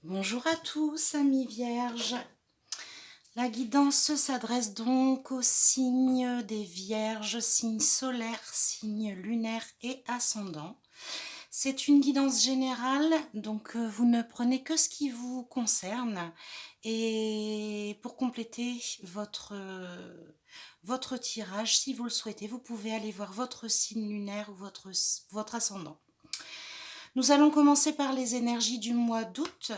Bonjour à tous, amis vierges. La guidance s'adresse donc aux signes des vierges, signes solaires, signes lunaires et ascendants. C'est une guidance générale, donc vous ne prenez que ce qui vous concerne. Et pour compléter votre tirage, si vous le souhaitez, vous pouvez aller voir votre signe lunaire ou votre ascendant. Nous allons commencer par les énergies du mois d'août.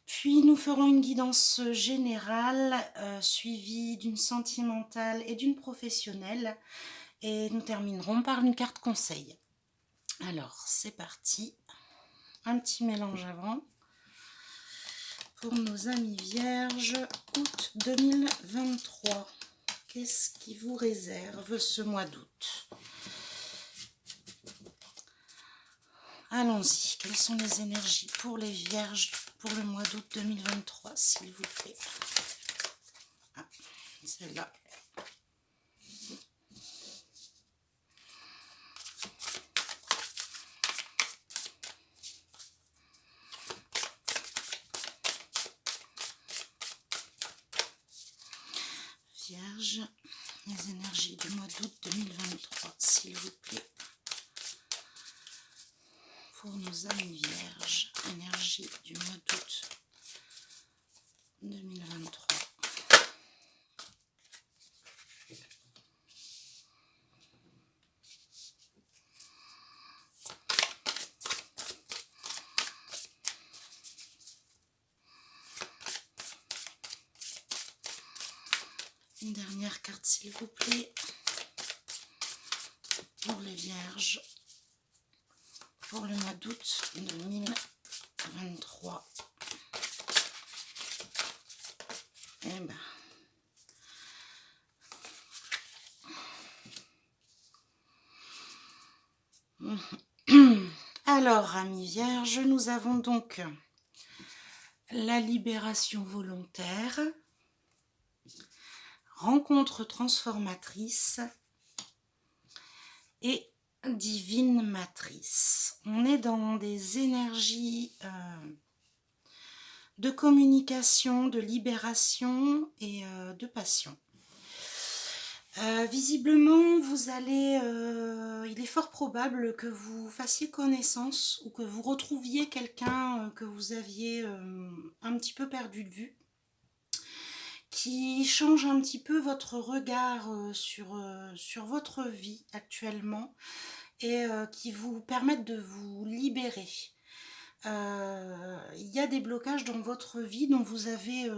Puis nous ferons une guidance générale suivie d'une sentimentale et d'une professionnelle. Et nous terminerons par une carte conseil. Alors, c'est parti. Un petit mélange avant. Pour nos amis vierges, août 2023. Qu'est-ce qui vous réserve ce mois d'août? Allons-y. Quelles sont les énergies pour les vierges pour le mois d'août 2023, s'il vous plaît? Ah, celle-là. Vierge, les énergies du mois d'août 2023, s'il vous plaît. Pour nos amis vierges, énergie du mois d'août 2023. Une dernière carte, s'il vous plaît, pour les vierges, pour le mois d'août 2023. Eh ben. Alors, amis vierges, nous avons donc la libération volontaire, rencontre transformatrice et divine matrice. On est dans des énergies de communication, de libération et de passion. Visiblement, il est fort probable que vous fassiez connaissance ou que vous retrouviez quelqu'un que vous aviez un petit peu perdu de vue, qui change un petit peu votre regard sur votre vie actuellement et qui vous permettent de vous libérer. Il y a des blocages dans votre vie dont vous avez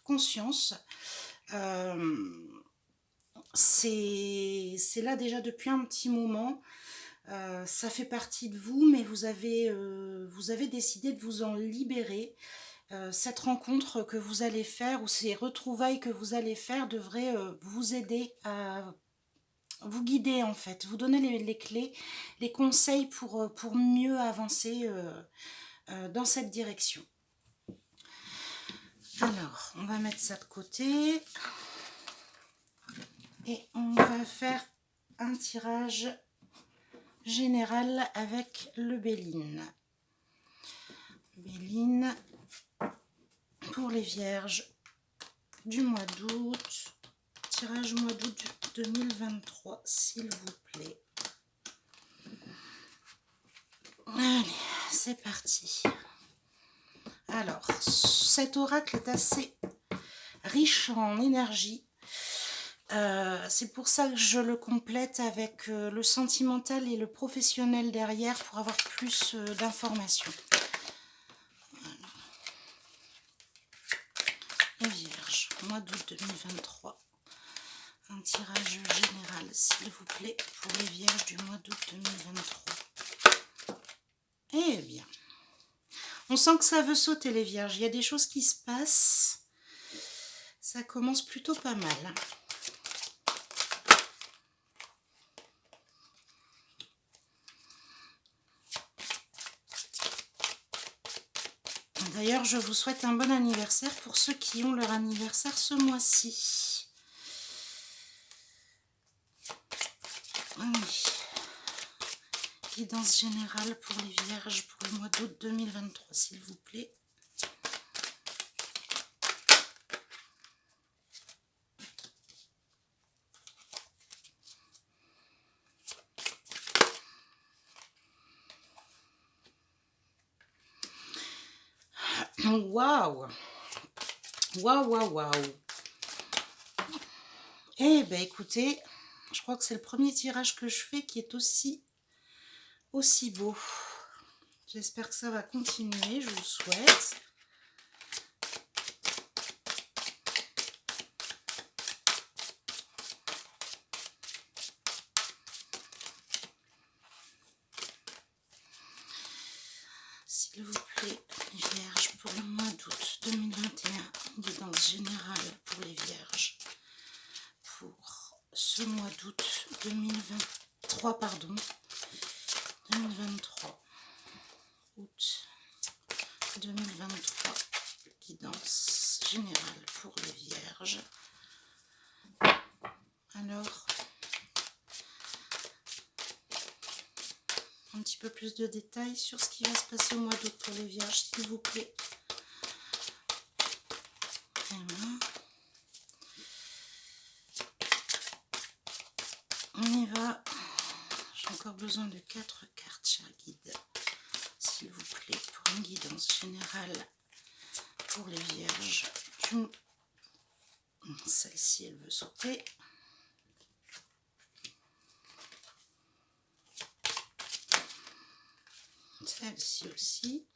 conscience. C'est là déjà depuis un petit moment. Ça fait partie de vous, mais vous avez décidé de vous en libérer. Cette rencontre que vous allez faire ou ces retrouvailles que vous allez faire devraient vous aider à vous guider en fait, vous donner les clés, les conseils pour mieux avancer dans cette direction. Alors, on va mettre ça de côté et on va faire un tirage général avec le Béline. Béline pour les vierges du mois d'août. Tirage mois d'août 2023, s'il vous plaît. Allez, c'est parti. Alors, cet oracle est assez riche en énergie. C'est pour ça que je le complète avec le sentimental et le professionnel derrière pour avoir plus d'informations. Voilà. Les vierges, mois d'août 2023. Un tirage général, s'il vous plaît, pour les vierges du mois d'août 2023. Eh bien, on sent que ça veut sauter les vierges. Il y a des choses qui se passent. Ça commence plutôt pas mal. D'ailleurs, je vous souhaite un bon anniversaire pour ceux qui ont leur anniversaire ce mois-ci. Oui. Guidance générale pour les vierges pour le mois d'août 2023, s'il vous plaît. Waouh! Waouh, waouh, waouh! Eh ben écoutez, je crois que c'est le premier tirage que je fais qui est aussi beau. J'espère que ça va continuer, je vous le souhaite. S'il vous plaît, les vierges, pour le mois d'août 2021, guidance générale pour les vierges. Pour ce mois d'août 2023, pardon. 2023. Août 2023. Guidance générale pour les vierges. Alors, un petit peu plus de détails sur ce qui va se passer au mois d'août pour les vierges, s'il vous plaît. Voilà. On y va. J'ai encore besoin de 4 cartes, cher guide. S'il vous plaît, pour une guidance générale pour les vierges. Celle-ci, elle veut sauter. Celle-ci aussi.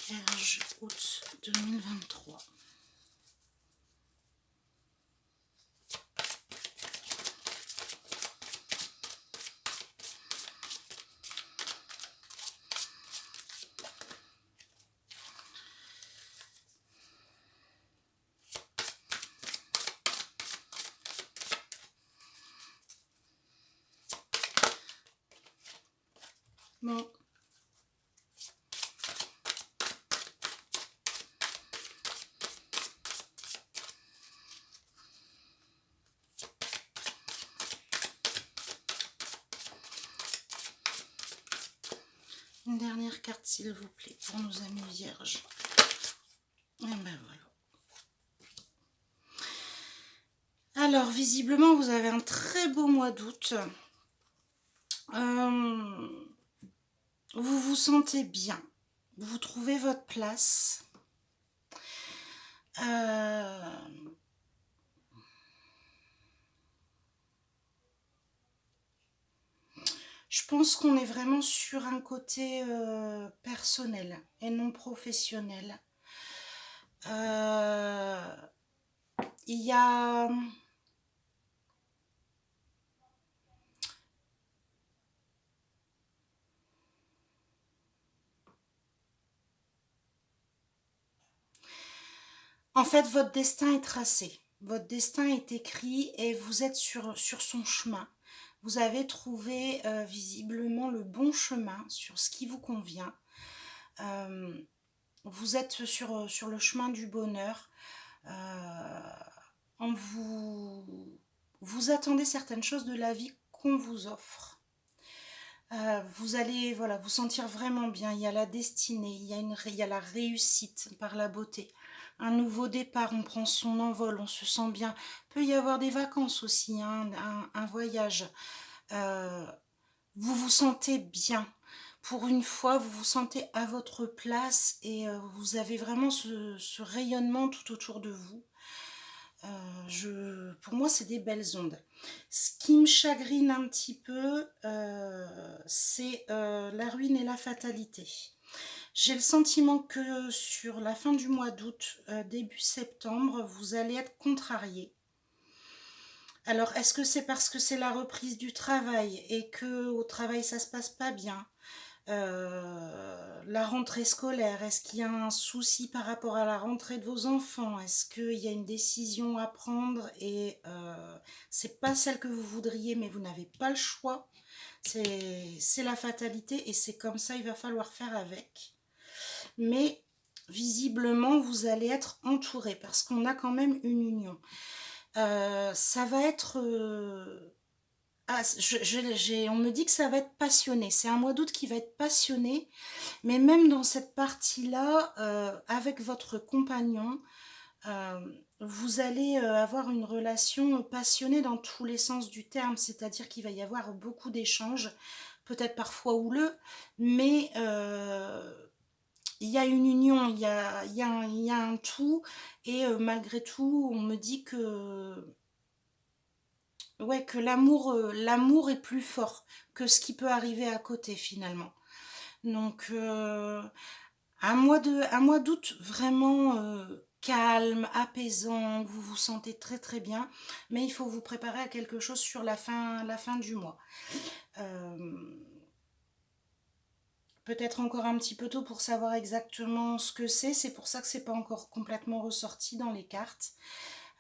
Vierge, août 2023. Bon. Une dernière carte, s'il vous plaît, pour nos amis vierges. Et ben voilà. Alors, visiblement, vous avez un très beau mois d'août. Vous vous sentez bien. Vous trouvez votre place. Je pense qu'on est vraiment sur un côté personnel et non professionnel. Il y a... En fait, votre destin est tracé. Votre destin est écrit et vous êtes sur son chemin. Vous avez trouvé visiblement le bon chemin sur ce qui vous convient. Vous êtes sur le chemin du bonheur. Vous attendez certaines choses de la vie qu'on vous offre. Vous allez vous sentir vraiment bien. Il y a la destinée, il y a la réussite par la beauté. Un nouveau départ, on prend son envol, on se sent bien. Il peut y avoir des vacances aussi, hein, un voyage. Vous vous sentez bien. Pour une fois, vous vous sentez à votre place et vous avez vraiment ce rayonnement tout autour de vous. Pour moi, c'est des belles ondes. Ce qui me chagrine un petit peu, c'est la ruine et la fatalité. J'ai le sentiment que sur la fin du mois d'août, début septembre, vous allez être contrarié. Alors, est-ce que c'est parce que c'est la reprise du travail et que au travail ça se passe pas bien? La rentrée scolaire, est-ce qu'il y a un souci par rapport à la rentrée de vos enfants? Est-ce qu'il y a une décision à prendre et c'est pas celle que vous voudriez, mais vous n'avez pas le choix? C'est la fatalité et c'est comme ça, il va falloir faire avec. Mais visiblement, vous allez être entouré parce qu'on a quand même une union. Ça va être... on me dit que ça va être passionné. C'est un mois d'août qui va être passionné, mais même dans cette partie-là, avec votre compagnon, euh, vous allez avoir une relation passionnée dans tous les sens du terme, c'est-à-dire qu'il va y avoir beaucoup d'échanges, peut-être parfois houleux, mais il y a une union, il y a un tout, et malgré tout, on me dit que, ouais, que l'amour est plus fort que ce qui peut arriver à côté finalement. Donc, un mois d'août vraiment calme, apaisant, vous vous sentez très très bien, mais il faut vous préparer à quelque chose sur la fin du mois. Euh, Peut-être encore un petit peu tôt pour savoir exactement ce que c'est pour ça que c'est pas encore complètement ressorti dans les cartes.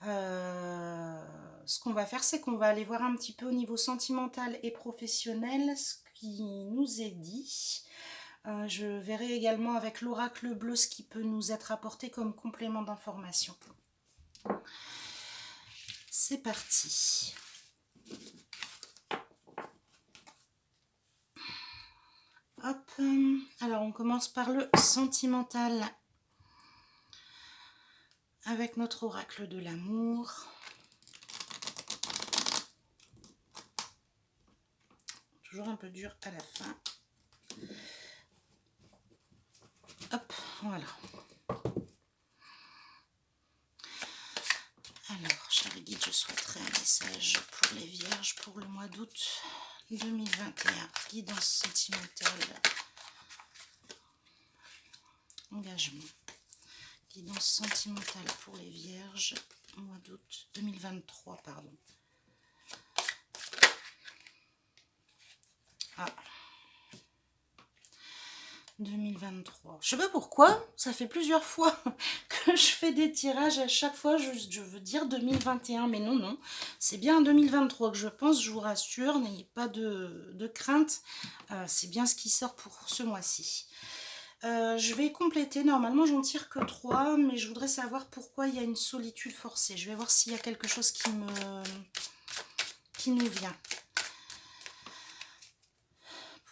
Ce qu'on va faire, c'est qu'on va aller voir un petit peu au niveau sentimental et professionnel ce qui nous est dit. Je verrai également avec l'oracle bleu ce qui peut nous être apporté comme complément d'information. C'est parti. Hop. Alors on commence par le sentimental avec notre oracle de l'amour. Toujours un peu dur à la fin. Hop, voilà. Alors, chers guides, je souhaiterais un message pour les vierges pour le mois d'août 2021. Guidance sentimentale. Engagement. Guidance sentimentale pour les vierges, mois d'août 2023, pardon. Ah. 2023. Je sais pas pourquoi, ça fait plusieurs fois que je fais des tirages. À chaque fois, je veux dire 2021, mais non, non. C'est bien 2023 que je pense, je vous rassure, n'ayez pas de crainte. C'est bien ce qui sort pour ce mois-ci. Je vais compléter, normalement j'en tire que 3, mais je voudrais savoir pourquoi il y a une solitude forcée. Je vais voir s'il y a quelque chose qui nous vient.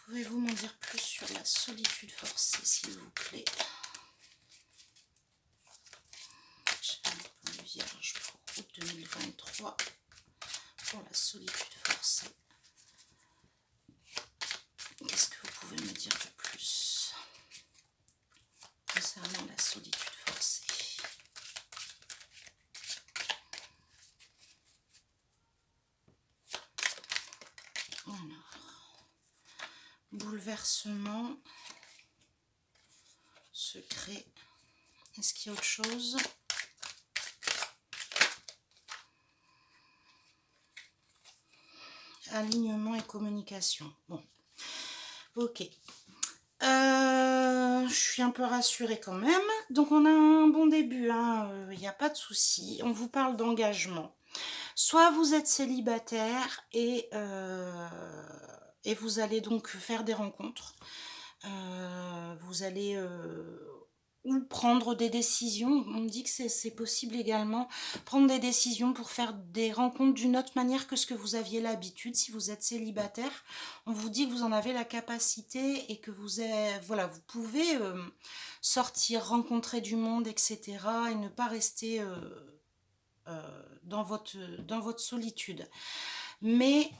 Pouvez-vous m'en dire plus sur la solitude forcée, s'il vous plaît? Pour les vierges pour août 2023, pour la solitude forcée. Qu'est-ce que vous pouvez me dire de plus concernant la solitude forcée? Alors, bouleversement, secret. Est-ce qu'il y a autre chose? Alignement et communication. Bon, ok. Je suis un peu rassurée quand même. Donc on a un bon début, hein. Il n'y a pas de souci. On vous parle d'engagement. Soit vous êtes célibataire et vous allez donc faire des rencontres. Vous allez ou prendre des décisions. On me dit que c'est possible également. Prendre des décisions pour faire des rencontres d'une autre manière que ce que vous aviez l'habitude. Si vous êtes célibataire, on vous dit que vous en avez la capacité et que voilà, vous pouvez sortir, rencontrer du monde, etc. et ne pas rester dans votre solitude. Mais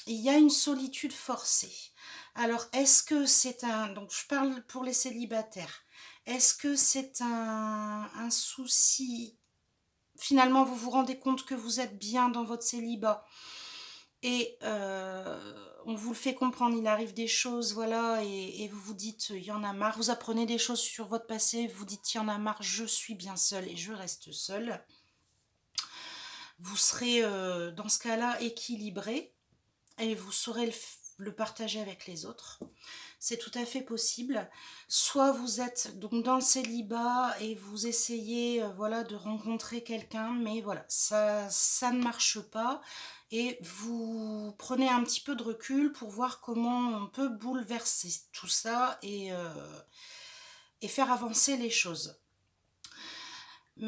il y a une solitude forcée. Alors, est-ce que c'est un... Donc, je parle pour les célibataires. Est-ce que c'est un souci? Finalement, vous vous rendez compte que vous êtes bien dans votre célibat et on vous le fait comprendre, il arrive des choses, voilà, et vous vous dites, il y en a marre. Vous apprenez des choses sur votre passé, vous dites, il y en a marre, je suis bien seule et je reste seule. Vous serez dans ce cas-là équilibré et vous saurez le partager avec les autres. C'est tout à fait possible. Soit vous êtes donc dans le célibat et vous essayez voilà, de rencontrer quelqu'un, mais voilà, ça ne marche pas. Et vous prenez un petit peu de recul pour voir comment on peut bouleverser tout ça et faire avancer les choses.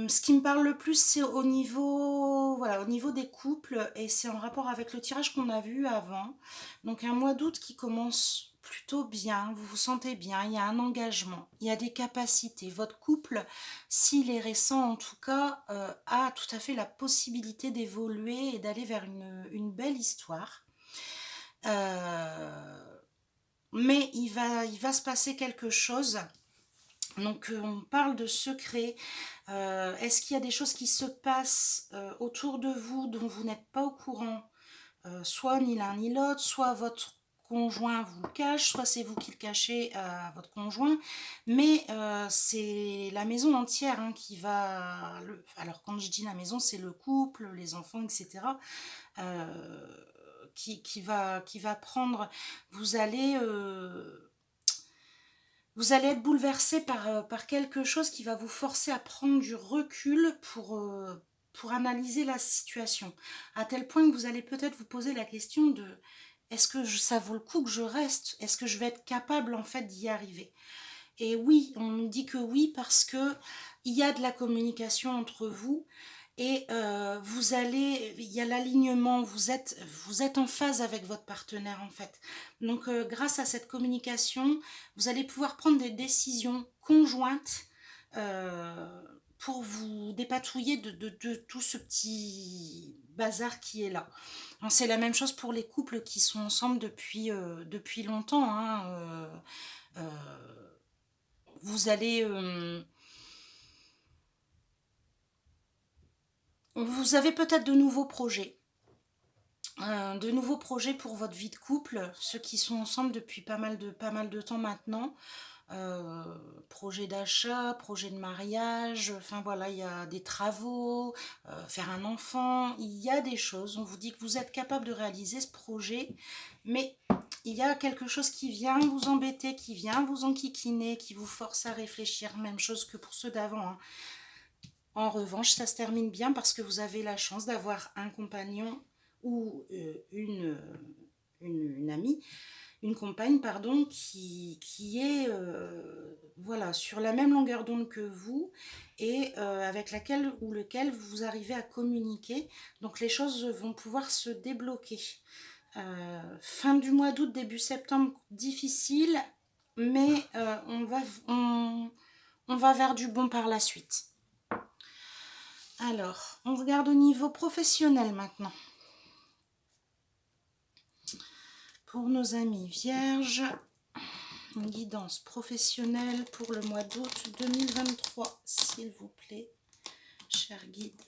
Ce qui me parle le plus, c'est au niveau, voilà, au niveau des couples, et c'est en rapport avec le tirage qu'on a vu avant. Donc un mois d'août qui commence plutôt bien, vous vous sentez bien, il y a un engagement, il y a des capacités. Votre couple, s'il est récent en tout cas, a tout à fait la possibilité d'évoluer et d'aller vers une belle histoire. Euh, mais il va se passer quelque chose. Donc on parle de secret. Est-ce qu'il y a des choses qui se passent autour de vous dont vous n'êtes pas au courant? Soit ni l'un ni l'autre, soit votre conjoint vous le cache, soit c'est vous qui le cachez à votre conjoint. Mais c'est la maison entière hein, qui va... Alors quand je dis la maison, c'est le couple, les enfants, etc. euh, qui va prendre... Vous allez... Vous allez être bouleversé par quelque chose qui va vous forcer à prendre du recul pour analyser la situation. À tel point que vous allez peut-être vous poser la question de est-ce que ça vaut le coup que je reste? Est-ce que je vais être capable en fait d'y arriver? Et oui, on nous dit que oui parce que il y a de la communication entre vous et il y a l'alignement, vous êtes en phase avec votre partenaire en fait. Donc grâce à cette communication, vous allez pouvoir prendre des décisions conjointes euh, pour vous dépatouiller de tout ce petit bazar qui est là. C'est la même chose pour les couples qui sont ensemble depuis longtemps. Hein, vous allez... vous avez peut-être de nouveaux projets pour votre vie de couple, ceux qui sont ensemble depuis pas mal de temps maintenant. Euh, Projet d'achat, projet de mariage, enfin voilà, il y a des travaux, faire un enfant, il y a des choses. On vous dit que vous êtes capable de réaliser ce projet, mais il y a quelque chose qui vient vous embêter, qui vient vous enquiquiner, qui vous force à réfléchir. Même chose que pour ceux d'avant, hein. En revanche, ça se termine bien parce que vous avez la chance d'avoir un compagnon ou une amie, une compagne, pardon, qui est voilà, sur la même longueur d'onde que vous et avec laquelle ou lequel vous arrivez à communiquer. Donc les choses vont pouvoir se débloquer. Fin du mois d'août, début septembre, difficile, mais on va vers du bon par la suite. Alors, on regarde au niveau professionnel maintenant. Pour nos amis vierges, une guidance professionnelle pour le mois d'août 2023, s'il vous plaît, cher guide.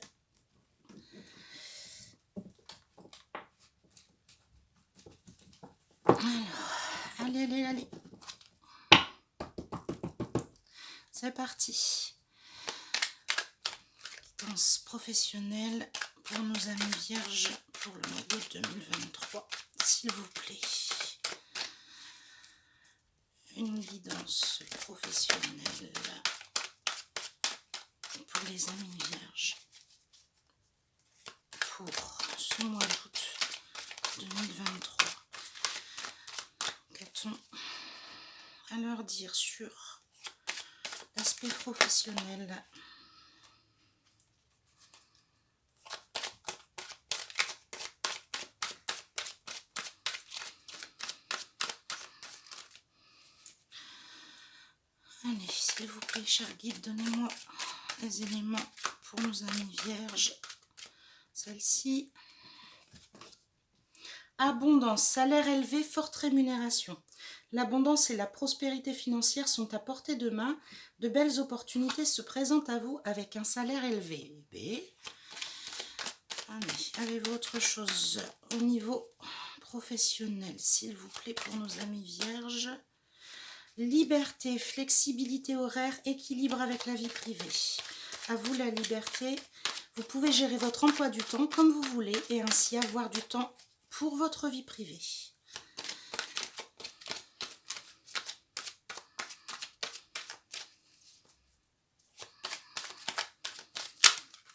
Alors, allez. C'est parti. Guidance professionnelle pour nos amis vierges pour le mois d'août 2023, s'il vous plaît. Une guidance professionnelle pour les amis vierges pour ce mois d'août 2023. Qu'a-t-on à leur dire sur l'aspect professionnel? Allez, s'il vous plaît, cher guide, donnez-moi les éléments pour nos amis vierges. Celle-ci. Abondance, salaire élevé, forte rémunération. L'abondance et la prospérité financière sont à portée de main. De belles opportunités se présentent à vous avec un salaire élevé. Allez, avez-vous autre chose au niveau professionnel, s'il vous plaît, pour nos amis vierges? Liberté, flexibilité horaire, équilibre avec la vie privée. À vous la liberté. Vous pouvez gérer votre emploi du temps comme vous voulez et ainsi avoir du temps pour votre vie privée.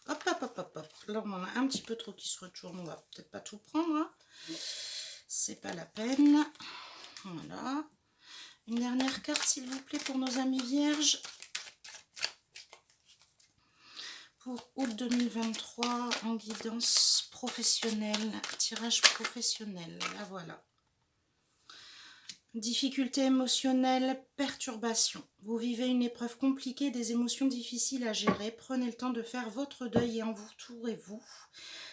Hop. Là, on en a un petit peu trop qui se retourne. On va peut-être pas tout prendre. Hein. C'est pas la peine. Voilà. Une dernière carte, s'il vous plaît, pour nos amis vierges. Pour août 2023, en guidance professionnelle, tirage professionnel. Là, voilà. Difficultés émotionnelles, perturbations. Vous vivez une épreuve compliquée, des émotions difficiles à gérer. Prenez le temps de faire votre deuil et entourez-vous.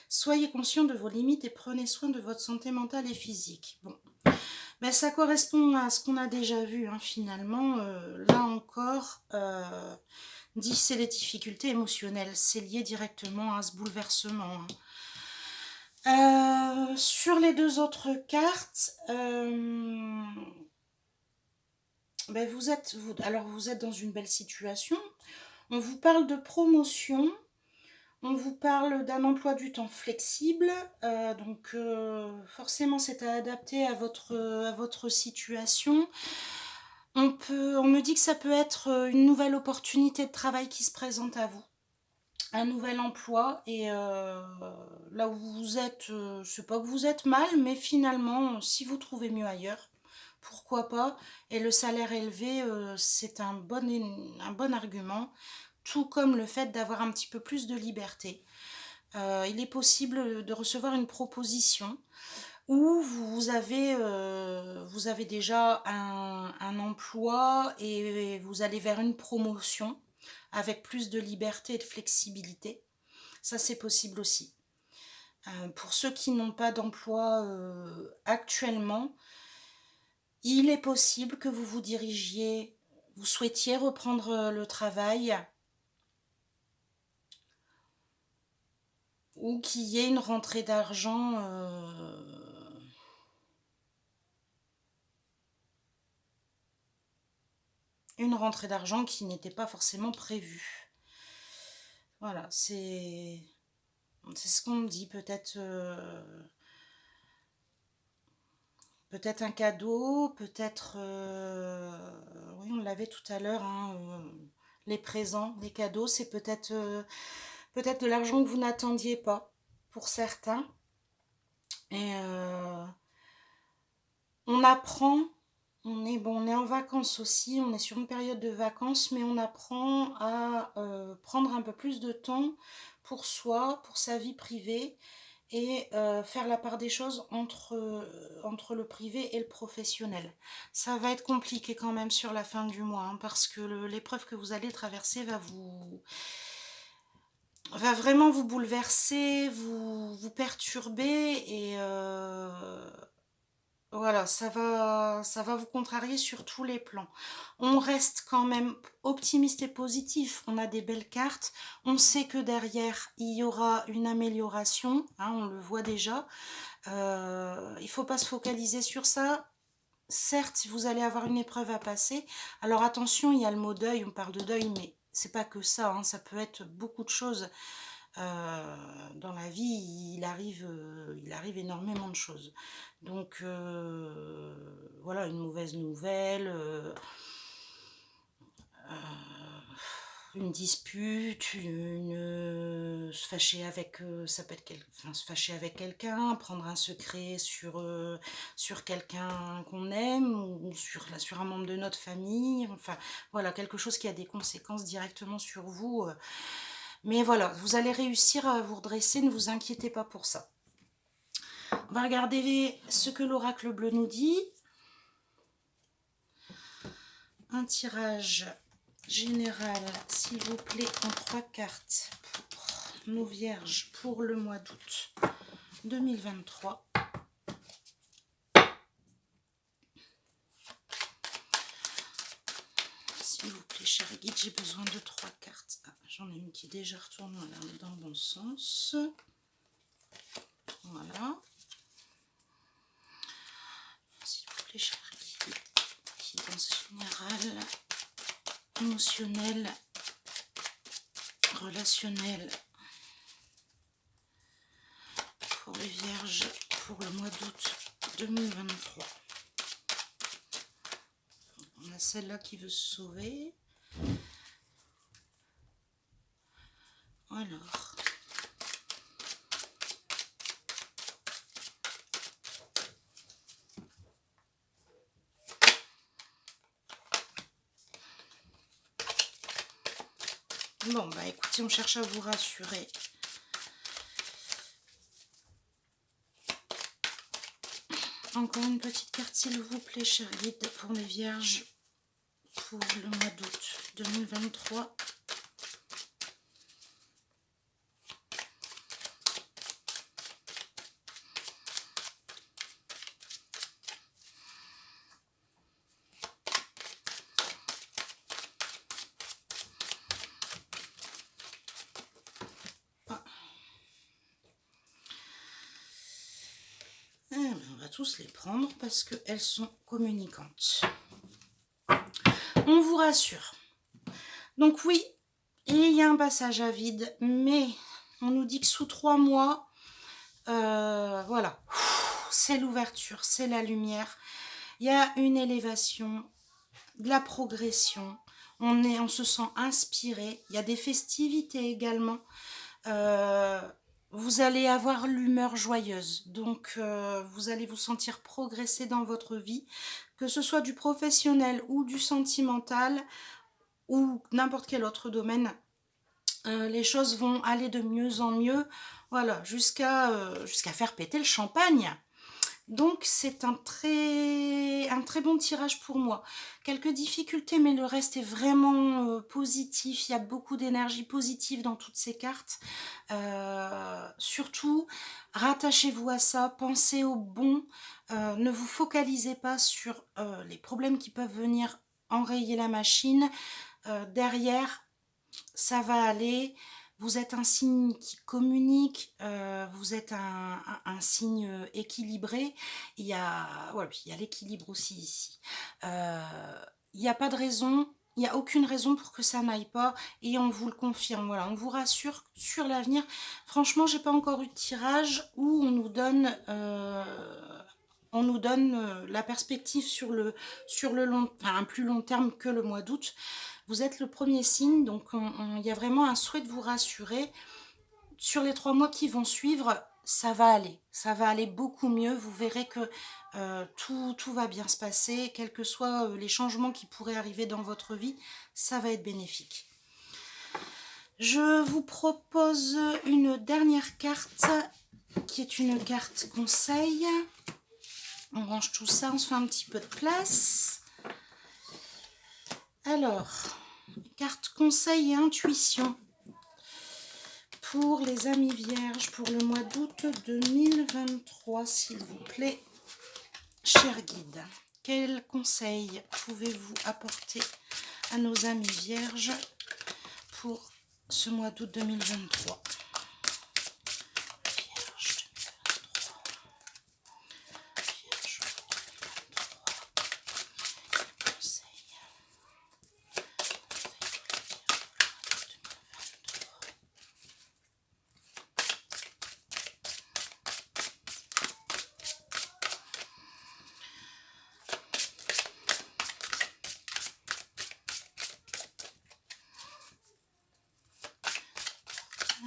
Soyez conscient de vos limites et prenez soin de votre santé mentale et physique. Bon. Ben, ça correspond à ce qu'on a déjà vu, hein, finalement. Là encore, dit c'est les difficultés émotionnelles. C'est lié directement à ce bouleversement. Hein. Sur les deux autres cartes, ben vous êtes dans une belle situation. On vous parle de promotion. On vous parle d'un emploi du temps flexible, donc forcément c'est à adapter à votre situation. On me dit que ça peut être une nouvelle opportunité de travail qui se présente à vous, un nouvel emploi, et là où vous êtes, c'est pas que vous êtes mal, mais finalement, si vous trouvez mieux ailleurs, pourquoi pas, et le salaire élevé, c'est un bon argument. Tout comme le fait d'avoir un petit peu plus de liberté. Il est possible de recevoir une proposition où vous avez déjà un emploi et vous allez vers une promotion avec plus de liberté et de flexibilité. Ça, c'est possible aussi. Pour ceux qui n'ont pas d'emploi actuellement, il est possible que vous souhaitiez reprendre le travail, ou qu'il y ait une rentrée d'argent qui n'était pas forcément prévue. Voilà, c'est ce qu'on me dit. Peut-être un cadeau, peut-être oui, on l'avait tout à l'heure, hein, les présents, les cadeaux, c'est peut-être de l'argent que vous n'attendiez pas pour certains. Et on apprend, on est en vacances aussi, on est sur une période de vacances, mais on apprend à prendre un peu plus de temps pour soi, pour sa vie privée, et faire la part des choses entre le privé et le professionnel. Ça va être compliqué quand même sur la fin du mois, hein, parce que l'épreuve que vous allez traverser va vraiment vous bouleverser, vous perturber, et voilà, ça va vous contrarier sur tous les plans. On reste quand même optimiste et positif. On a des belles cartes. On sait que derrière, il y aura une amélioration. Hein, on le voit déjà. Il ne faut pas se focaliser sur ça. Certes, vous allez avoir une épreuve à passer. Alors attention, il y a le mot deuil. On parle de deuil, mais c'est pas que ça. Hein, ça peut être beaucoup de choses. Dans la vie, il arrive énormément de choses. Donc voilà, une mauvaise nouvelle, une dispute, se fâcher avec, ça peut être se fâcher avec quelqu'un, prendre un secret sur quelqu'un qu'on aime, ou sur un membre de notre famille. Enfin voilà, quelque chose qui a des conséquences directement sur vous. Mais voilà, vous allez réussir à vous redresser, ne vous inquiétez pas pour ça. On va regarder ce que l'oracle bleu nous dit. Un tirage général, s'il vous plaît, en 3 cartes pour nos vierges pour le mois d'août 2023. S'il vous plaît, cher guide, j'ai besoin de 3 cartes. Ah, j'en ai une qui est déjà retournée dans le bon sens. Voilà. S'il vous plaît, cher guide, guidance générale, émotionnelle, relationnelle, pour les vierges pour le mois d'août 2023. On a celle-là qui veut se sauver. Alors, Bon, bah écoutez, on cherche à vous rassurer. Encore une petite carte, s'il vous plaît, cher guide, pour les vierges, pour le mois d'août 2023. Eh ben, on va tous les prendre parce qu'elles sont communicantes. On vous rassure. Donc oui, il y a un passage à vide, mais on nous dit que sous 3 mois, voilà, c'est l'ouverture, c'est la lumière. Il y a une élévation, de la progression. On se sent inspiré. Il y a des festivités également. Vous allez avoir l'humeur joyeuse. Donc, vous allez vous sentir progresser dans votre vie, que ce soit du professionnel ou du sentimental ou n'importe quel autre domaine. Les choses vont aller de mieux en mieux, voilà, jusqu'à faire péter le champagne. Donc c'est un très bon tirage pour moi. Quelques difficultés, mais le reste est vraiment positif. Il y a beaucoup d'énergie positive dans toutes ces cartes. Surtout, rattachez-vous à ça, pensez au bon. Ne vous focalisez pas sur les problèmes qui peuvent venir enrayer la machine. Derrière, ça va aller. Vous êtes un signe qui communique, vous êtes un signe équilibré. Il y a l'équilibre aussi ici. Il n'y a pas de raison, il n'y a aucune raison pour que ça n'aille pas et on vous le confirme. Voilà, on vous rassure sur l'avenir. Franchement, j'ai pas encore eu de tirage où on nous donne la perspective sur le long, enfin un plus long terme que le mois d'août. Vous êtes le premier signe, donc il y a vraiment un souhait de vous rassurer. Sur les 3 mois qui vont suivre, ça va aller beaucoup mieux. Vous verrez que tout va bien se passer, quels que soient les changements qui pourraient arriver dans votre vie, ça va être bénéfique. Je vous propose une dernière carte, qui est une carte conseil. On range tout ça, on se fait un petit peu de place. Alors, carte conseil et intuition pour les amis vierges pour le mois d'août 2023, s'il vous plaît. Cher guide, quels conseils pouvez-vous apporter à nos amis vierges pour ce mois d'août 2023?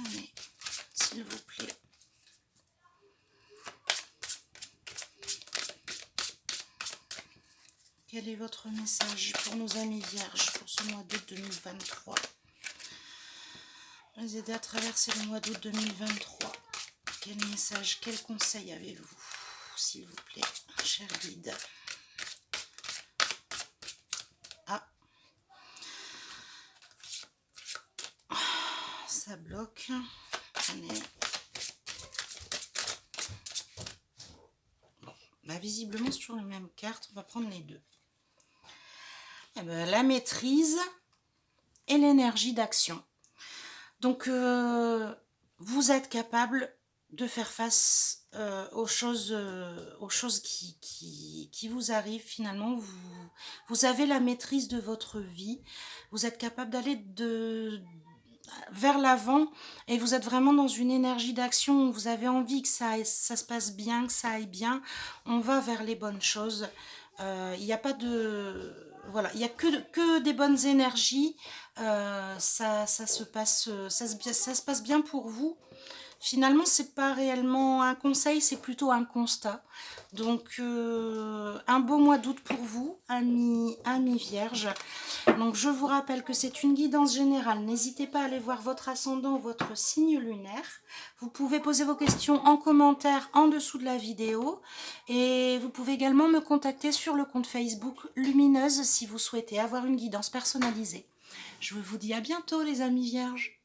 Allez, s'il vous plaît. Quel est votre message pour nos amis vierges pour ce mois d'août 2023? Les aider à traverser le mois d'août 2023. Quel message, quel conseil avez-vous, s'il vous plaît, cher guide? Ah, ça bloque. Allez. Bah, visiblement, c'est toujours la même carte. On va prendre les deux. Eh ben, la maîtrise et l'énergie d'action. Donc, vous êtes capable de faire face aux choses qui vous arrivent finalement. Vous avez la maîtrise de votre vie. Vous êtes capable d'aller vers l'avant et vous êtes vraiment dans une énergie d'action. Vous avez envie que ça se passe bien, que ça aille bien. On va vers les bonnes choses. Il n'y a pas de... Voilà, il n'y a que des bonnes énergies. Ça se passe bien pour vous. Finalement, c'est pas réellement un conseil, c'est plutôt un constat. Donc, un beau mois d'août pour vous, amis vierges. Donc je vous rappelle que c'est une guidance générale. N'hésitez pas à aller voir votre ascendant ou votre signe lunaire. Vous pouvez poser vos questions en commentaire en dessous de la vidéo. Et vous pouvez également me contacter sur le compte Facebook Lumineuse si vous souhaitez avoir une guidance personnalisée. Je vous dis à bientôt les amis vierges.